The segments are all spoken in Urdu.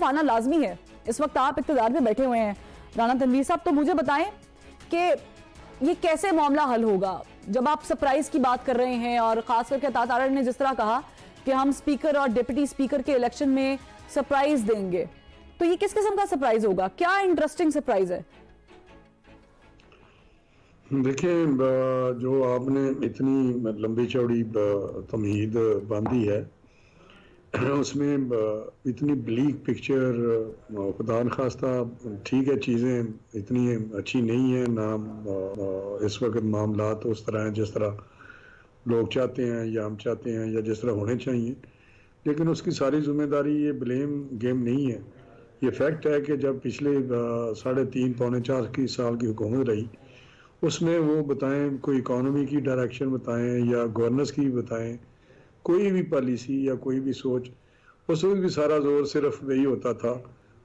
طرف آنا لازمی ہے. اس وقت آپ اقتدار میں بیٹھے ہوئے ہیں رانا تنویر صاحب, تو مجھے بتائیں کہ یہ کیسے معاملہ حل ہوگا جب آپ سرپرائز کی بات کر رہے ہیں, اور خاص کر کے عطا تارڑ نے جس طرح کہا کہ ہم اسپیکر اور ڈپٹی اسپیکر کے الیکشن میں سرپرائز دیں گے, تو یہ کس قسم کا سرپرائز ہوگا؟ کیا انٹرسٹنگ سرپرائز ہے؟ دیکھیں, جو آپ نے اتنی لمبی چوڑی تمہید باندھی ہے, اس میں اتنی بلیک پکچر, خدا نخواستہ ٹھیک ہے چیزیں اتنی اچھی نہیں ہیں, نہ اس وقت معاملات اس طرح ہیں جس طرح لوگ چاہتے ہیں یا ہم چاہتے ہیں یا جس طرح ہونے چاہیے, لیکن اس کی ساری ذمہ داری یہ بلیم گیم نہیں ہے. یہ فیکٹ ہے کہ جب پچھلے 3.5 پونے 4 سال کی حکومت رہی, اس میں وہ بتائیں کوئی اکانومی کی ڈائریکشن بتائیں یا گورننس کی بتائیں, کوئی بھی پالیسی یا کوئی بھی سوچ, اس وقت بھی سارا زور صرف وہی ہوتا تھا,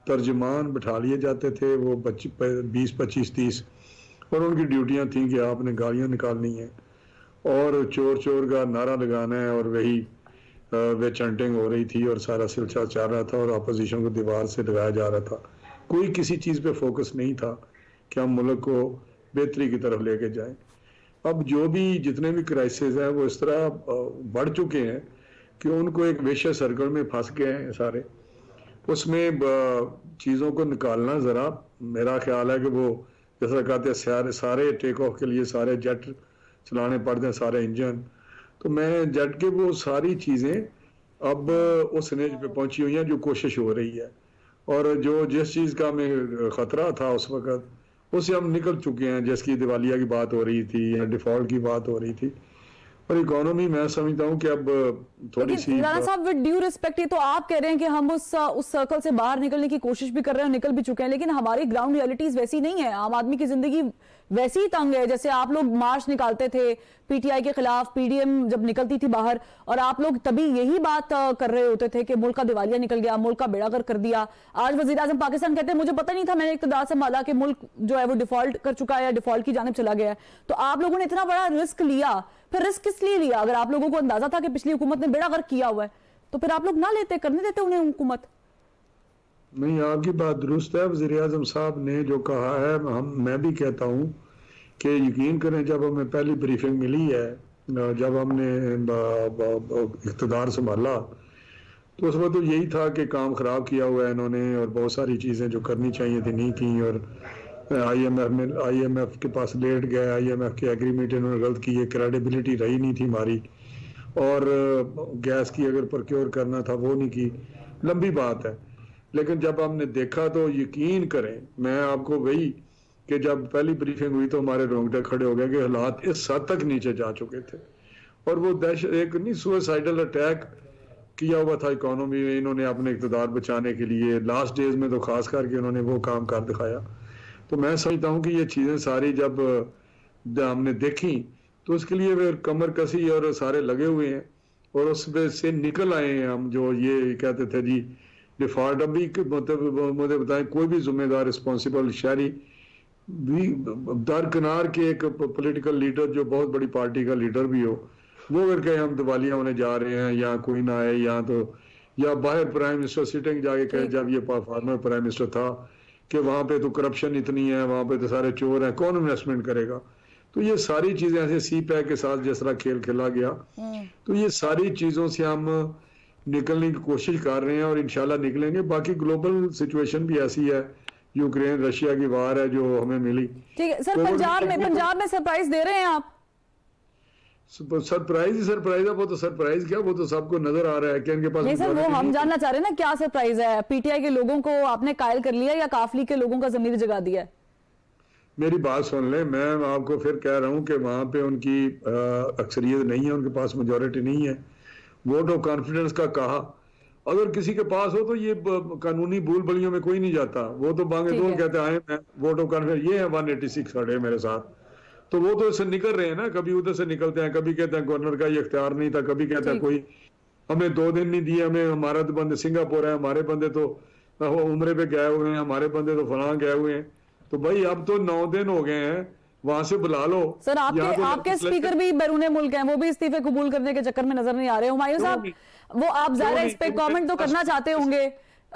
ترجمان بٹھا لیے جاتے تھے وہ 20 25 30, اور ان کی ڈیوٹیاں تھیں کہ آپ نے گالیاں نکالنی ہیں اور چور چور کا نعرہ لگانا ہے, اور وہی وہ چنٹنگ ہو رہی تھی اور سارا سلسلہ چل رہا تھا اور اپوزیشن کو دیوار سے لگایا جا رہا تھا. کوئی کسی چیز پہ فوکس نہیں تھا کہ ہم ملک کو بہتری کی طرف لے کے جائیں. اب جو بھی جتنے بھی کرائسز ہیں وہ اس طرح بڑھ چکے ہیں کہ ان کو ایک ویشیس سرکل میں پھنس گئے ہیں سارے. اس میں چیزوں کو نکالنا ذرا, میرا خیال ہے کہ وہ جیسا کہتے ہیں سارے ٹیک آف کے لیے سارے جیٹ چلانے پڑتے ہیں, سارے انجن, تو میں جیٹ کے وہ ساری چیزیں اب اس سٹیج پہ پہنچی ہوئی ہیں جو کوشش ہو رہی ہے, اور جو جس چیز کا ہمیں خطرہ تھا اس وقت اس سے ہم نکل چکے ہیں. جس کی دیوالیہ کی بات ہو رہی تھی یا ڈیفالٹ کی بات ہو رہی تھی, اور اکانومی میں سمجھتا ہوں کہ اب تھوڑی سی رانا صاحب ود ڈیو ریسپیکٹ, یہ تو آپ کہہ رہے ہیں کہ ہم اس سرکل سے باہر نکلنے کی کوشش بھی کر رہے ہیں اور نکل بھی چکے ہیں, لیکن ہماری گراؤنڈ ریالٹیز ویسی نہیں ہے. عام آدمی کی زندگی ویسی ہی تنگ ہے. جیسے آپ لوگ مارچ نکالتے تھے پی ٹی آئی کے خلاف, پی ڈی ایم جب نکلتی تھی باہر, اور آپ لوگ تبھی یہی بات کر رہے ہوتے تھے کہ ملک کا دیوالیہ نکل گیا, ملک کا بیڑا غرق کر دیا. آج وزیر اعظم پاکستان کہتے ہیں مجھے پتہ نہیں تھا, میں نے اقتدار سنبھالا کہ ملک جو ہے وہ ڈیفالٹ کر چکا ہے یا ڈیفالٹ کی جانب چلا گیا ہے. تو آپ لوگوں نے اتنا بڑا رسک لیا, پھر رسک کس لیے لیا؟ اگر آپ لوگوں کو اندازہ تھا کہ پچھلی حکومت نے بیڑا غرق کیا ہوا ہے تو پھر آپ لوگ نہ لیتے, کرنے دیتے انہیں حکومت. نہیں, آپ کی بات درست ہے. وزیر اعظم صاحب نے جو کہا ہے, میں بھی کہتا ہوں کہ یقین کریں جب ہمیں پہلی بریفنگ ملی ہے, جب ہم نے اقتدار سنبھالا, تو اس وقت تو یہی تھا کہ کام خراب کیا ہوا ہے انہوں نے, اور بہت ساری چیزیں جو کرنی چاہیے تھی نہیں کی, اور آئی ایم ایف کے پاس لیٹ گئے, آئی ایم ایف کے ایگریمنٹ انہوں نے غلط کی, کریڈیبلٹی رہی نہیں تھی ہماری, اور گیس کی اگر پرکیور کرنا تھا وہ نہیں کی. لمبی بات ہے, لیکن جب ہم نے دیکھا تو یقین کریں, میں آپ کو وہی کہ جب پہلی بریفنگ ہوئی تو ہمارے رونگٹے کھڑے ہو گئے کہ حالات اس حد تک نیچے جا چکے تھے, اور وہ ایک نہیں سوئسائڈل اٹیک کیا ہوا تھا اکانومی میں انہوں نے اپنے اقتدار بچانے کے لیے. لاسٹ ڈیز میں تو خاص کر کے انہوں نے وہ کام کر دکھایا. تو میں سمجھتا ہوں کہ یہ چیزیں ساری جب ہم نے دیکھی تو اس کے لیے وہ کمر کسی اور سارے لگے ہوئے ہیں, اور اس میں سے نکل آئے ہیں ہم. جو یہ کہتے تھے جی ڈیفالٹ, ابھی مجھے بتائیں کوئی بھی ذمہ دار رسپانسبل شہری درکنار کے ایک پولیٹیکل لیڈر جو بہت بڑی پارٹی کا لیڈر بھی ہو, وہ اگر کہیں ہم دیوالیہ ہونے جا رہے ہیں یا کوئی نہ آئے, یا تو یا باہر پرائم منسٹر سٹنگ جا کے کہے جب یہ فارمر پرائم منسٹر تھا کہ وہاں پہ تو کرپشن اتنی ہے, وہاں پہ تو سارے چور ہیں, کون انویسٹمنٹ کرے گا. تو یہ ساری چیزیں ایسے سی پیک کے ساتھ جس طرح کھیل کھیلا گیا, تو یہ ساری چیزوں سے ہم نکلنے کی کوشش کر رہے ہیں اور انشاءاللہ نکلیں گے. باقی گلوبل سچویشن بھی ایسی ہے, یوکرین رشیا کی وار ہے جو ہمیں ملی. ٹھیک ہے سر, پنجاب میں سرپرائز دے رہے ہیں آپ؟ سرپرائز ہی سرپرائز ہے, وہ تو سرپرائز کیا, وہ تو سب کو نظر آ رہا ہے کہ ان کے پاس. نہیں سر, وہ ہم جاننا چاہ رہے ہیں نا کیا سرپرائز ہے. پی ٹی آئی کے لوگوں کو آپ نے قائل کر لیا یا کافلی کے لوگوں کا ضمیر جگا دیا ہے؟ میری بات سن لیں, میں آپ کو پھر کہہ رہا ہوں کہ وہاں پہ ان کی اکثریت نہیں ہے, ان کے پاس میجورٹی نہیں ہے. ووٹ آف کانفیڈنس کا کہا, اگر کسی کے پاس ہو تو یہ قانونی بھول بھلیوں میں کوئی نہیں جاتا. وہ تو بانگے دور کہتے آئے میں ووٹ آف کانفیڈنس, یہ ہے 186 کھڑے میرے ساتھ, تو وہ تو اس سے نکل رہے ہیں نا, کبھی ادھر سے نکلتے ہیں, کبھی کہتے ہیں گورنر کا یہ اختیار نہیں تھا, کبھی کہتے ہیں کوئی ہمیں 2 دن نہیں دیے, ہمیں ہمارا تو بندے سنگاپور ہے, ہمارے بندے تو عمرے پہ گئے ہوئے ہیں, ہمارے بندے تو فلاں گئے ہوئے ہیں. تو بھائی اب تو 9 دن ہو گئے ہیں, وہاں سے بلا لو. سر آپ کے اسپیکر بھی بیرون ملک ہیں, وہ بھی استعفے قبول کرنے کے چکر میں نظر نہیں آ رہے. ہمایوں صاحب, وہ آپ ظاہر ہے اس پہ کامنٹ تو کرنا چاہتے ہوں گے,